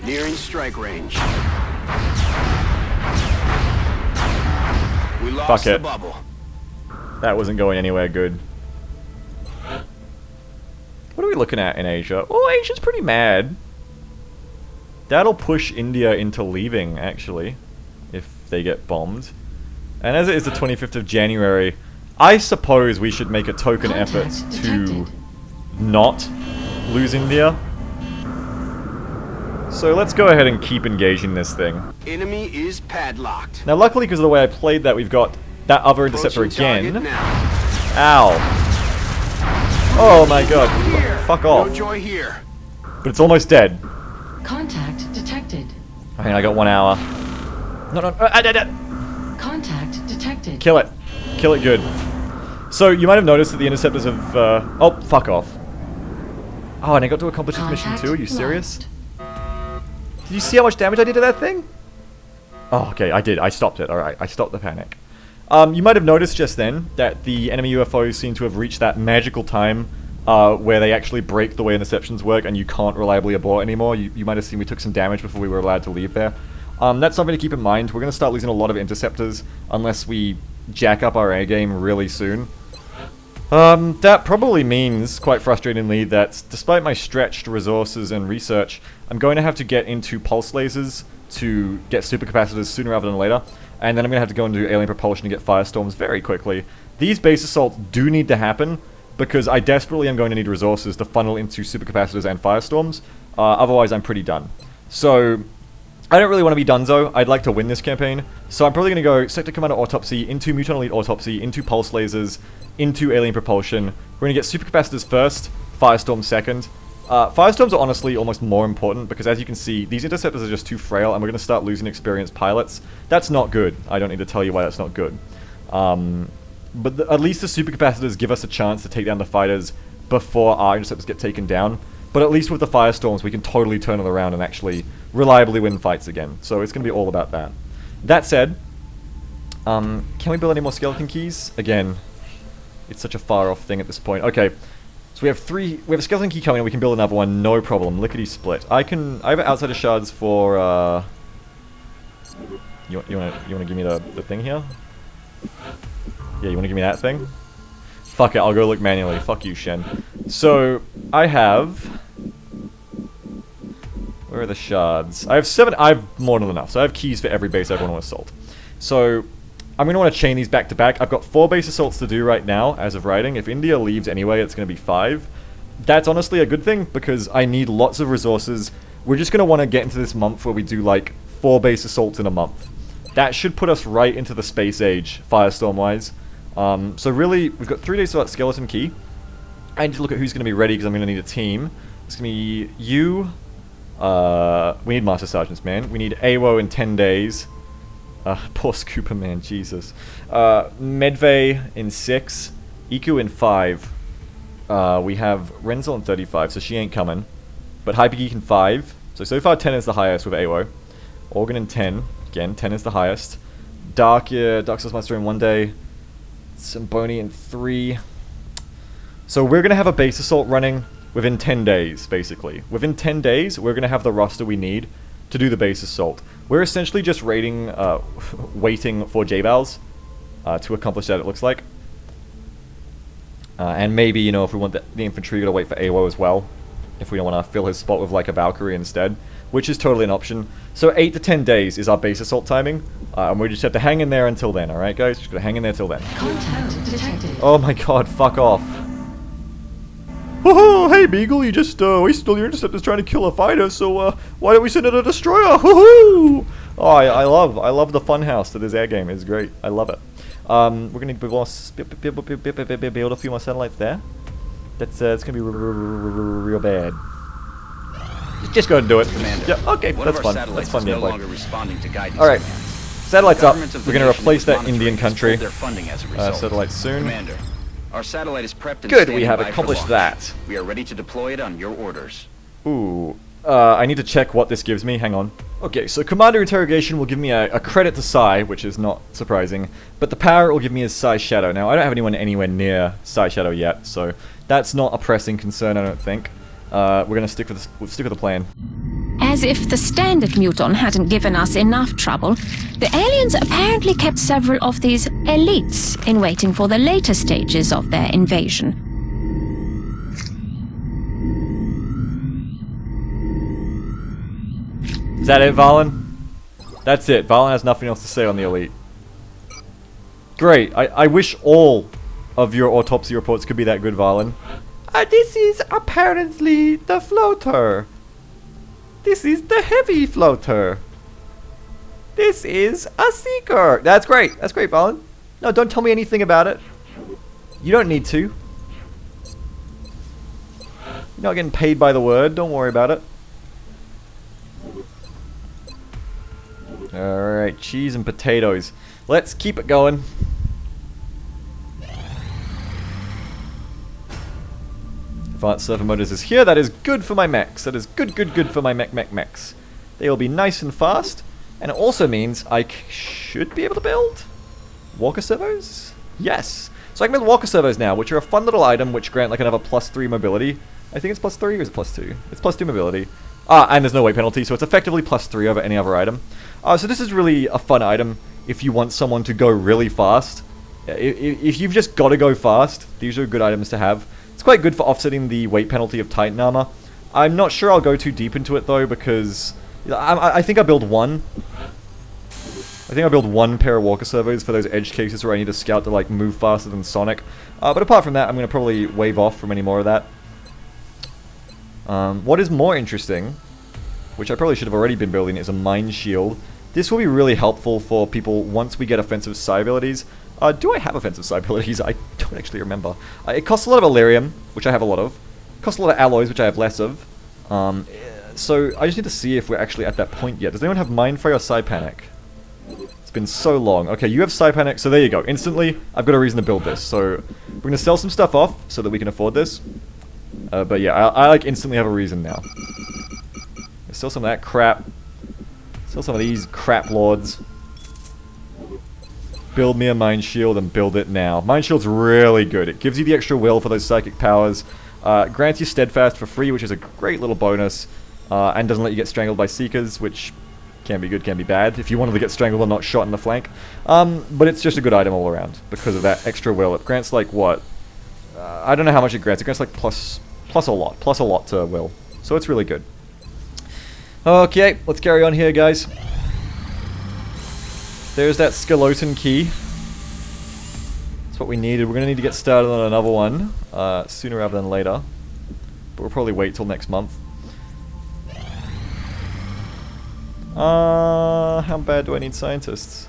Nearing strike range. We lost Fuck the it. bubble. That wasn't going anywhere good. What are we looking at in Asia? Oh, Asia's pretty mad. That'll push India into leaving, actually, if they get bombed. And as it is the 25th of January, I suppose we should make a token effort to not lose India. So let's go ahead and keep engaging this thing. Enemy is padlocked. Now luckily, because of the way I played that, we've got that other interceptor Approaching again. target now. Ow. Oh my god. Fuck No off. joy here. But it's almost dead. Contact detected. I mean, I got 1 hour. No. Contact detected. Kill it. Kill it good. So, you might have noticed that the interceptors have, oh, fuck off. Oh, and I got to accomplish this mission too? Are you serious? Did you see how much damage I did to that thing? Oh, okay, I did. I stopped it. Alright, I stopped the panic. You might have noticed just then that the enemy UFOs seem to have reached that magical time where they actually break the way interceptions work and you can't reliably abort anymore. You might have seen we took some damage before we were allowed to leave there. That's something to keep in mind. We're going to start losing a lot of interceptors unless we jack up our air game really soon. That probably means, quite frustratingly, that despite my stretched resources and research, I'm going to have to get into pulse lasers to get supercapacitors sooner rather than later, and then I'm going to have to go into alien propulsion to get firestorms very quickly. These base assaults do need to happen, because I desperately am going to need resources to funnel into supercapacitors and firestorms, otherwise I'm pretty done. So, I don't really want to be donezo. I'd like to win this campaign, so I'm probably going to go Sector Commander Autopsy, into Mutant Elite Autopsy, into Pulse Lasers, into Alien Propulsion. We're going to get supercapacitors first, firestorms second. Firestorms are honestly almost more important, because as you can see, these interceptors are just too frail, and we're going to start losing experienced pilots. That's not good. I don't need to tell you why that's not good. But at least the supercapacitors give us a chance to take down the fighters before our interceptors get taken down. But at least with the firestorms, we can totally turn it around and actually reliably win fights again. So it's going to be all about that. That said, can we build any more skeleton keys? Again, it's such a far off thing at this point. Okay, so we have a skeleton key coming, and we can build another one, no problem. Lickety split. I have outsider shards for. You wanna give me the thing here? Yeah, you wanna give me that thing? Fuck it, I'll go look manually. Fuck you, Shen. So I have. Where are the shards? I have 7. I have more than enough. So I have keys for every base I want to assault. So I'm going to want to chain these back to back. I've got 4 base assaults to do right now, as of writing. If India leaves anyway, it's going to be 5. That's honestly a good thing, because I need lots of resources. We're just going to want to get into this month where we do, like, 4 base assaults in a month. That should put us right into the space age, firestorm-wise. So really, we've got 3 days to that skeleton key. I need to look at who's going to be ready, because I'm going to need a team. It's going to be you. We need Master Sergeants, man. We need AWO in 10 days. Poor Scooper, man, Jesus. Medvay in 6. Iku in 5. We have Renzel in 35, so she ain't coming. But Hypergeek in 5. So far 10 is the highest with AWO. Organ in 10. Again, 10 is the highest. Dark Souls Master in 1 day. Samboni in 3. So we're going to have a base assault running within 10 days, basically. Within 10 days, we're going to have the roster we need to do the base assault. We're essentially just waiting for J-Bals to accomplish that, it looks like. And maybe, you know, if we want the infantry, we're going to wait for AWO as well. If we don't want to fill his spot with, like, a Valkyrie instead. Which is totally an option. So 8 to 10 days is our base assault timing. And we just have to hang in there until then, alright, guys? Just gotta hang in there till then. Contact detected. Oh my god, fuck off. Woohoo! Hey Beagle, you just wasted all your interceptors trying to kill a fighter, so why don't we send in a destroyer? Woohoo! Oh, I love the fun house that is air game. It's great. I love it. We're gonna build a few more satellites there. That's it's gonna be real bad. Just go ahead and do it. Commander, Yeah, okay, one that's of our fun. That's satellites fun is no gameplay. longer responding to guidance Alright, commands. satellites up. Governments of the We're gonna nation replace that monitoring Indian has pulled country. their funding as a result. Satellites soon. Commander, our satellite is prepped and Good, standing we have by for accomplished launch. that. We are ready to deploy it on your orders. Ooh, I need to check what this gives me. Hang on. Okay, so Commander Interrogation will give me a credit to Psy, which is not surprising, but the power it will give me is Psy Shadow. Now, I don't have anyone anywhere near Psy Shadow yet, so that's not a pressing concern, I don't think. We're gonna stick with the plan. As if the standard muton hadn't given us enough trouble, the aliens apparently kept several of these elites in waiting for the later stages of their invasion. Is that it, Valen? That's it. Valen has nothing else to say on the elite. Great. I wish all of your autopsy reports could be that good, Valen. This is apparently the floater. This is the heavy floater. This is a seeker. That's great. That's great, Valen. No, don't tell me anything about it. You don't need to. You're not getting paid by the word, don't worry about it. Alright, cheese and potatoes. Let's keep it going. Advanced servo motors is here. That is good for my mechs. That is good for my mechs. They will be nice and fast. And it also means I should be able to build walker servos? Yes. So I can build walker servos now, which are a fun little item which grant like another +3 mobility. I think it's +3 or is it +2? It's +2 mobility. And there's no weight penalty, so it's effectively +3 over any other item. So this is really a fun item if you want someone to go really fast. If you've just got to go fast, these are good items to have. It's quite good for offsetting the weight penalty of Titan armor. I'm not sure I'll go too deep into it though, because I think I build one. I think I build one pair of walker servos for those edge cases where I need a scout to like move faster than Sonic. But apart from that, I'm going to probably wave off from any more of that. What is more interesting, which I probably should have already been building, is a mine shield. This will be really helpful for people once we get offensive psi abilities. Do I have offensive psi abilities? I don't actually remember. It costs a lot of Illyrium, which I have a lot of. It costs a lot of alloys, which I have less of. So I just need to see if we're actually at that point yet. Does anyone have Mindfray or Psi Panic? It's been so long. Okay, you have Psi Panic, so there you go. Instantly, I've got a reason to build this. So we're going to sell some stuff off so that we can afford this. But yeah, I like instantly have a reason now. Sell some of that crap. Sell some of these crap lords. Build me a Mind Shield and build it now. Mind Shield's really good. It gives you the extra will for those psychic powers. Grants you Steadfast for free, which is a great little bonus. And doesn't let you get strangled by Seekers, which can be good, can be bad, if you wanted to get strangled and not shot in the flank. But it's just a good item all around, because of that extra will. It grants like, what? I don't know how much it grants. It grants like plus a lot to will. So it's really good. Okay, let's carry on here, guys. There's that skeleton key. That's what we needed. We're going to need to get started on another one sooner rather than later. But we'll probably wait till next month. How bad do I need scientists?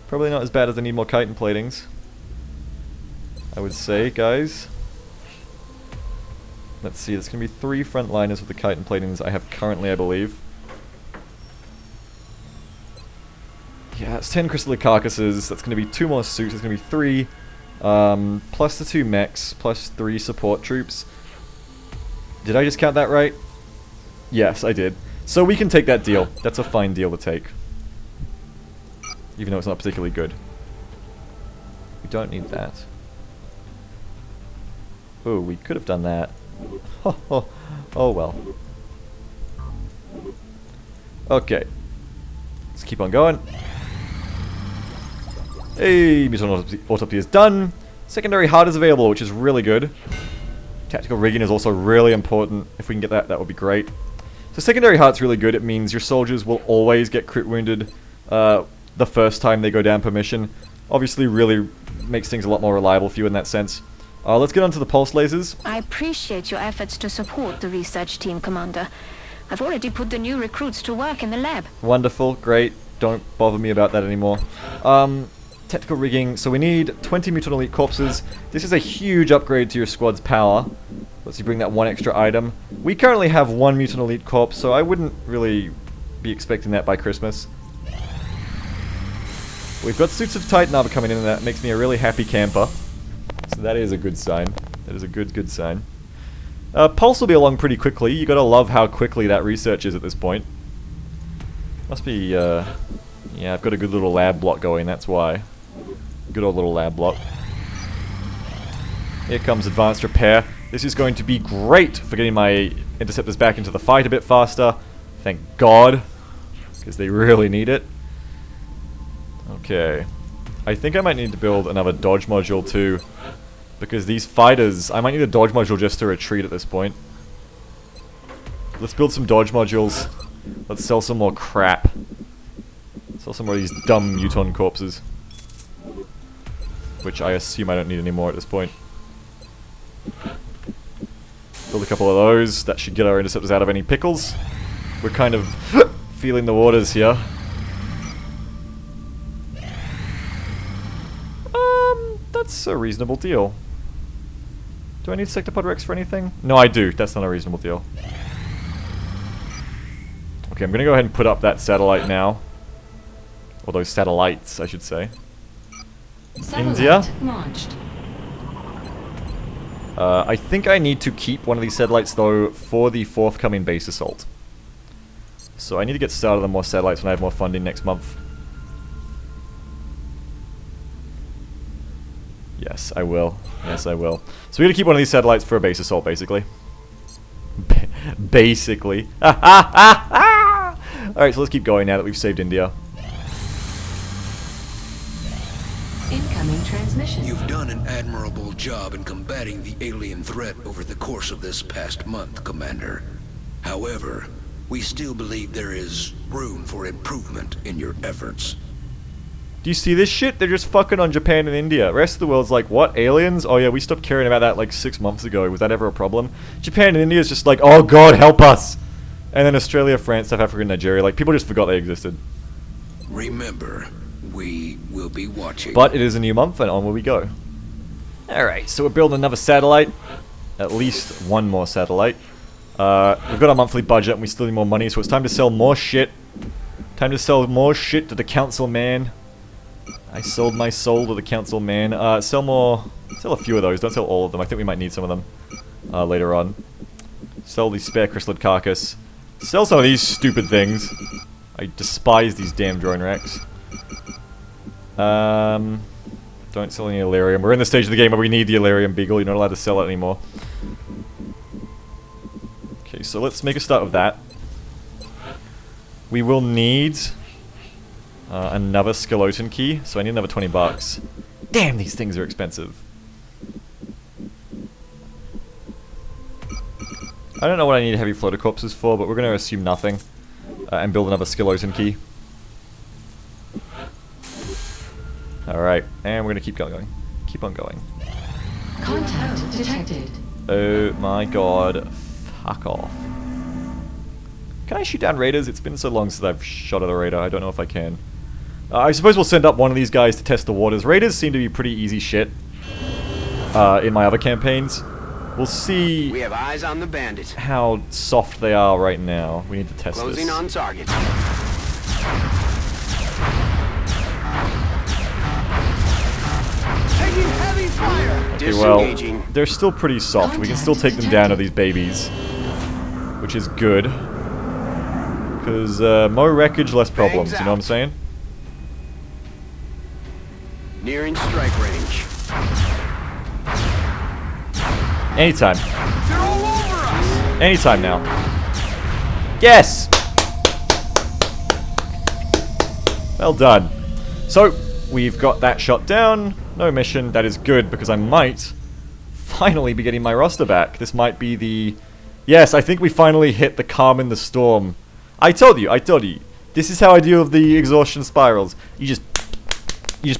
Probably not as bad as I need more chitin platings, I would say, guys. Let's see, there's going to be 3 frontliners with the chitin platings I have currently, I believe. Yeah, it's 10 crystalline carcasses. That's going to be 2 more suits. It's going to be 3. Plus the 2 mechs, plus 3 support troops. Did I just count that right? Yes, I did. So we can take that deal. That's a fine deal to take. Even though it's not particularly good. We don't need that. Oh, we could have done that. Oh well. Okay. Let's keep on going. Hey, Mutant Autopsy is done. Secondary heart is available, which is really good. Tactical rigging is also really important. If we can get that, that would be great. So secondary heart's really good. It means your soldiers will always get crit wounded the first time they go down per mission. Obviously really makes things a lot more reliable for you in that sense. Let's get on to the pulse lasers. I appreciate your efforts to support the research team, Commander. I've already put the new recruits to work in the lab. Wonderful, great. Don't bother me about that anymore. Technical rigging. So we need 20 mutant elite corpses. This is a huge upgrade to your squad's power. Let's bring that 1 extra item. We currently have 1 mutant elite corpse, so I wouldn't really be expecting that by Christmas. We've got suits of Titan armor coming in, and that makes me a really happy camper. So that is a good sign. That is a good sign. Pulse will be along pretty quickly. You gotta love how quickly that research is at this point. Must be, yeah, I've got a good little lab block going, that's why. Good old little lab block. Here comes advanced repair. This is going to be great for getting my interceptors back into the fight a bit faster. Thank God. Because they really need it. Okay. I think I might need to build another dodge module too. Because these fighters, I might need a dodge module just to retreat at this point. Let's build some dodge modules. Let's sell some more crap. Sell some more of these dumb muton corpses. Which I assume I don't need anymore at this point. Build a couple of those. That should get our interceptors out of any pickles. We're kind of feeling the waters here. That's a reasonable deal. Do I need Sectopod Rex for anything? No, I do. That's not a reasonable deal. Okay, I'm gonna go ahead and put up that satellite now. Or those satellites, I should say. Satellite India? launched. I think I need to keep one of these satellites, though, for the forthcoming base assault. So I need to get started on more satellites when I have more funding next month. Yes, I will. Yes, I will. So we're gonna keep one of these satellites for a base assault, basically. Basically. Alright, so let's keep going now that we've saved India. Incoming transmission. You've done an admirable job in combating the alien threat over the course of this past month, Commander. However, we still believe there is room for improvement in your efforts. Do you see this shit? They're just fucking on Japan and India. The rest of the world's like, what? Aliens? Oh yeah, we stopped caring about that like 6 months ago. Was that ever a problem? Japan and India is just like, oh god, help us! And then Australia, France, South Africa, and Nigeria, like, people just forgot they existed. Remember, we will be watching. But it is a new month, and onward we go. Alright, so we're building another satellite. At least one more satellite. We've got our monthly budget, and we still need more money, so it's time to sell more shit. Time to sell more shit to the council man. I sold my soul to the council man. Sell a few of those, don't sell all of them. I think we might need some of them later on. Sell the spare chrysalid carcass. Sell some of these stupid things. I despise these damn drone racks. Don't sell any Illyrium. We're in the stage of the game where we need the Illyrium Beagle. You're not allowed to sell it anymore. Okay, so let's make a start with that. We will need another skeleton key, so I need another 20 bucks. Damn, these things are expensive. I don't know what I need heavy floater corpses for, but we're going to assume nothing and build another skeleton key. Alright, and we're going to keep going. Keep on going. Contact detected. Oh my god. Fuck off. Can I shoot down raiders? It's been so long since I've shot at a raider. I don't know if I can. I suppose we'll send up one of these guys to test the waters. Raiders seem to be pretty easy shit in my other campaigns. We'll see. We have eyes on the bandit. How soft they are right now. We need to test Closing this. on target. Taking heavy fire! Okay, well, Disengaging. they're still pretty soft. We can still take them down to these babies, which is good. Because more wreckage, less problems. You know what I'm saying? Nearing strike range. Anytime. They're all over us! Anytime now. Yes! Well done. So, we've got that shot down. No mission. That is good, because I might finally be getting my roster back. This might be the... Yes, I think we finally hit the calm in the storm. I told you. This is how I deal with the exhaustion spirals. You just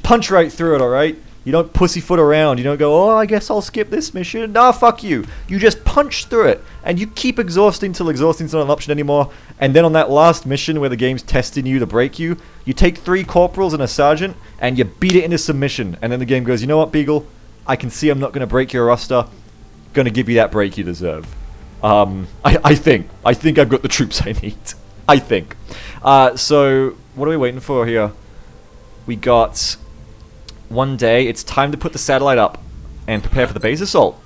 punch right through it, alright? You don't pussyfoot around. You don't go, oh, I guess I'll skip this mission. Nah, fuck you. You just punch through it. And you keep exhausting till exhausting's not an option anymore. And then on that last mission where the game's testing you to break you, you take 3 corporals and a sergeant, and you beat it into submission. And then the game goes, you know what, Beagle? I can see I'm not going to break your roster. Gonna give you that break you deserve. I think I've got the troops I need. I think. So, what are we waiting for here? We got... one day. It's time to put the satellite up and prepare for the base assault.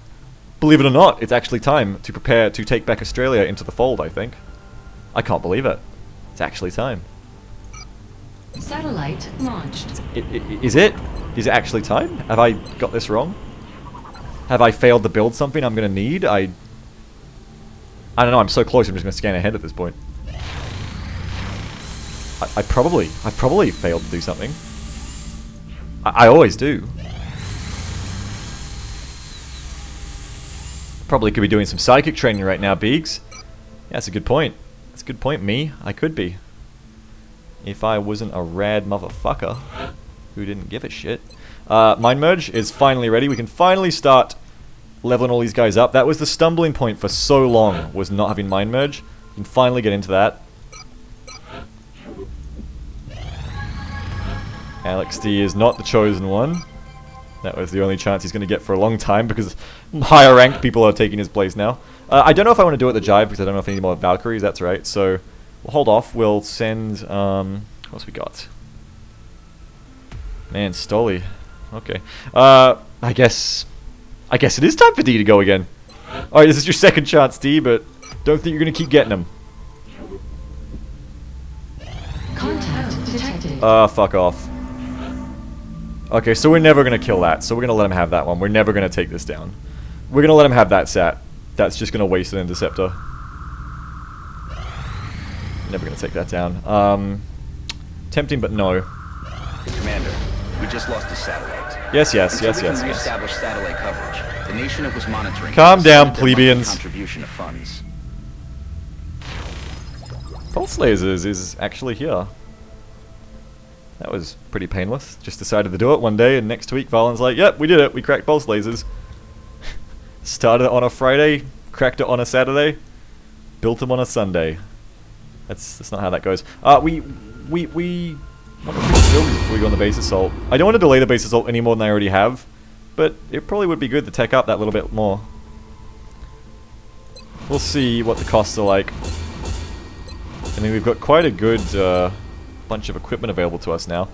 Believe it or not, it's actually time to prepare to take back Australia into the fold, I think. I can't believe it. It's actually time. Satellite launched. Is it? Is it actually time? Have I got this wrong? Have I failed to build something I'm going to need? I don't know, I'm so close, I'm just going to scan ahead at this point. I probably failed to do something. I always do. Probably could be doing some psychic training right now, Beegs. Yeah, that's a good point. That's a good point, me. I could be. If I wasn't a rad motherfucker who didn't give a shit. Mind Merge is finally ready. We can finally start leveling all these guys up. That was the stumbling point for so long, was not having Mind Merge. We can finally get into that. Alex D is not the chosen one. That was the only chance he's going to get for a long time because higher ranked people are taking his place now. I don't know if I want to do it at the Jive because I don't know if I need more Valkyries, that's right. So we'll hold off. We'll send... what else we got? Man, Stoli. Okay. I guess it is time for D to go again. Alright, this is your second chance, D, but don't think you're going to keep getting them. Contact detected. Fuck off. Okay, so we're never going to kill that, so we're going to let him have that one. We're never going to take this down. We're going to let him have that sat. That's just going to waste an interceptor. Never going to take that down. Tempting, but no. Commander, we just lost a satellite. Yes. Until we can reestablish satellite coverage, the nation it was monitoring. Calm down, their plebeians. Contribution of funds. Pulse lasers is actually here. That was pretty painless. Just decided to do it one day, and next week Valen's like, yep, we did it. We cracked pulse lasers. Started it on a Friday, cracked it on a Saturday, built them on a Sunday. That's not how that goes. We want to finish buildings before we go on the base assault. I don't want to delay the base assault any more than I already have, but it probably would be good to tech up that little bit more. We'll see what the costs are like. I mean, we've got quite a good bunch of equipment available to us now.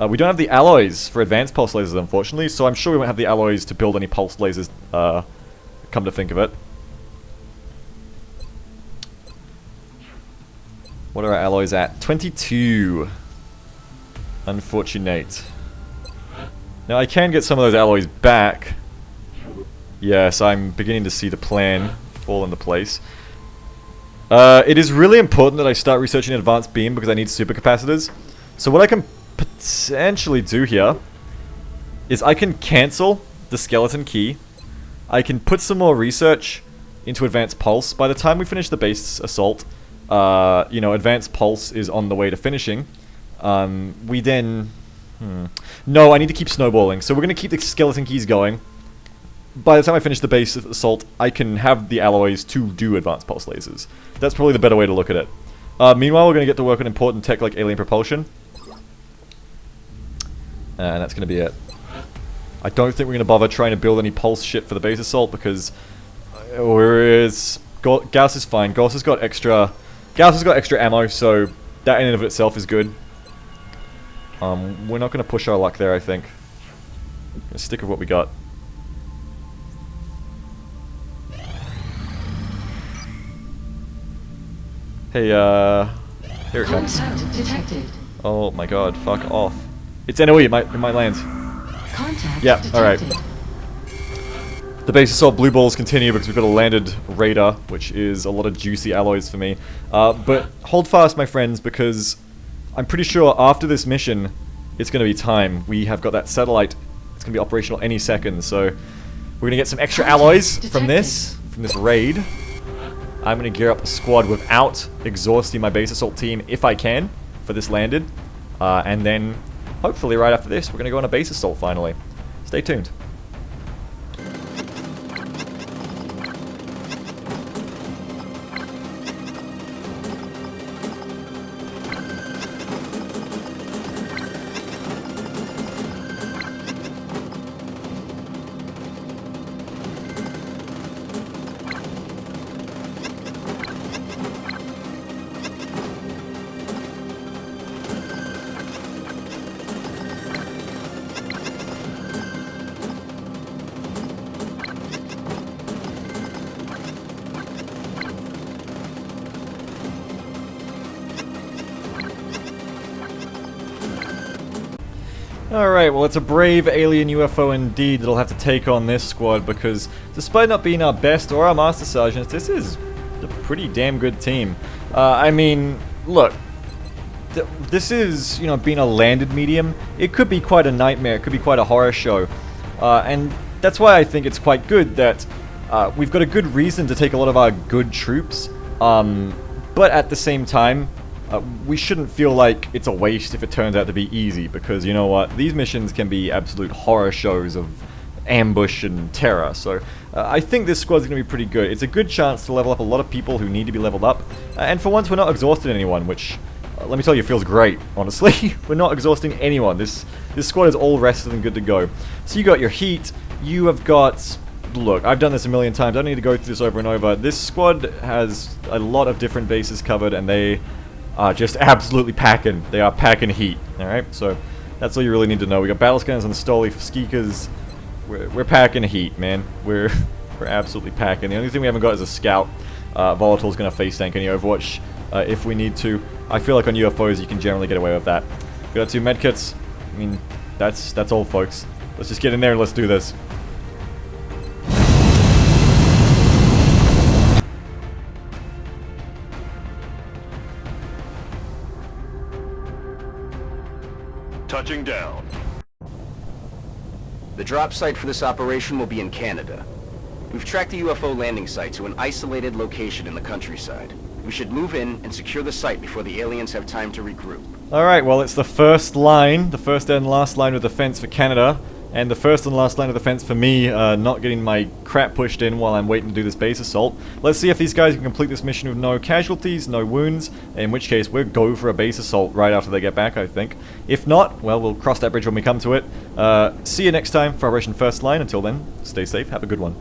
We don't have the alloys for advanced pulse lasers, unfortunately, so I'm sure we won't have the alloys to build any pulse lasers, come to think of it. What are our alloys at? 22. Unfortunate. Now, I can get some of those alloys back. Yes, I'm beginning to see the plan fall into place. It is really important that I start researching advanced beam because I need supercapacitors. So what I can potentially do here is I can cancel the skeleton key. I can put some more research into advanced pulse. By the time we finish the base assault, you know, advanced pulse is on the way to finishing. We then... No, I need to keep snowballing. So we're going to keep the skeleton keys going. By the time I finish the base assault, I can have the alloys to do advanced pulse lasers. That's probably the better way to look at it. Meanwhile, we're going to get to work on important tech like alien propulsion. And that's going to be it. I don't think we're going to bother trying to build any pulse shit for the base assault because... Gauss is fine. Gauss has got extra ammo, so that in and of itself is good. We're not going to push our luck there, I think. Gonna stick with what we got. Hey, here it comes. Contact detected. Oh my god, fuck off. It's NOE, it might land. Contact Yeah, detected. alright. The base assault blue balls continue because we've got a landed radar, which is a lot of juicy alloys for me. But hold fast, my friends, because I'm pretty sure after this mission, it's going to be time. We have got that satellite. It's going to be operational any second, so we're going to get some extra alloys from this raid. I'm going to gear up a squad without exhausting my base assault team if I can for this landed. And then, hopefully right after this, we're going to go on a base assault finally. Stay tuned. Alright, well it's a brave alien UFO indeed that'll have to take on this squad because despite not being our best or our master sergeants, this is a pretty damn good team. I mean, look, this is, you know, being a landed medium, it could be quite a nightmare, it could be quite a horror show. And that's why I think it's quite good that we've got a good reason to take a lot of our good troops, but at the same time, we shouldn't feel like it's a waste if it turns out to be easy, because you know what, these missions can be absolute horror shows of ambush and terror, so I think this squad's going to be pretty good. It's a good chance to level up a lot of people who need to be leveled up, and for once we're not exhausting anyone, which, let me tell you, feels great, honestly. We're not exhausting anyone. This This squad is all rested and good to go. So you got your heat, you have got... Look, I've done this a million times, I don't need to go through this over and over. This squad has a lot of different bases covered, and they are just absolutely packing. They are packing heat, alright? So, that's all you really need to know. We got battle scanners and Stoli for Skeekers. We're packing heat, man. We're absolutely packing. The only thing we haven't got is a scout. Volatile's gonna face tank any Overwatch if we need to. I feel like on UFOs you can generally get away with that. We got 2 medkits. I mean, that's all, folks. Let's just get in there and let's do this. Touching down. The drop site for this operation will be in Canada. We've tracked the UFO landing site to an isolated location in the countryside. We should move in and secure the site before the aliens have time to regroup. Alright, well it's the first line, the first and last line of defense for Canada, and the first and last line of defense for me, not getting my crap pushed in while I'm waiting to do this base assault. Let's see if these guys can complete this mission with no casualties, no wounds, in which case we'll go for a base assault right after they get back, I think. If not, well, we'll cross that bridge when we come to it. See you next time for Operation First Line. Until then, stay safe, have a good one.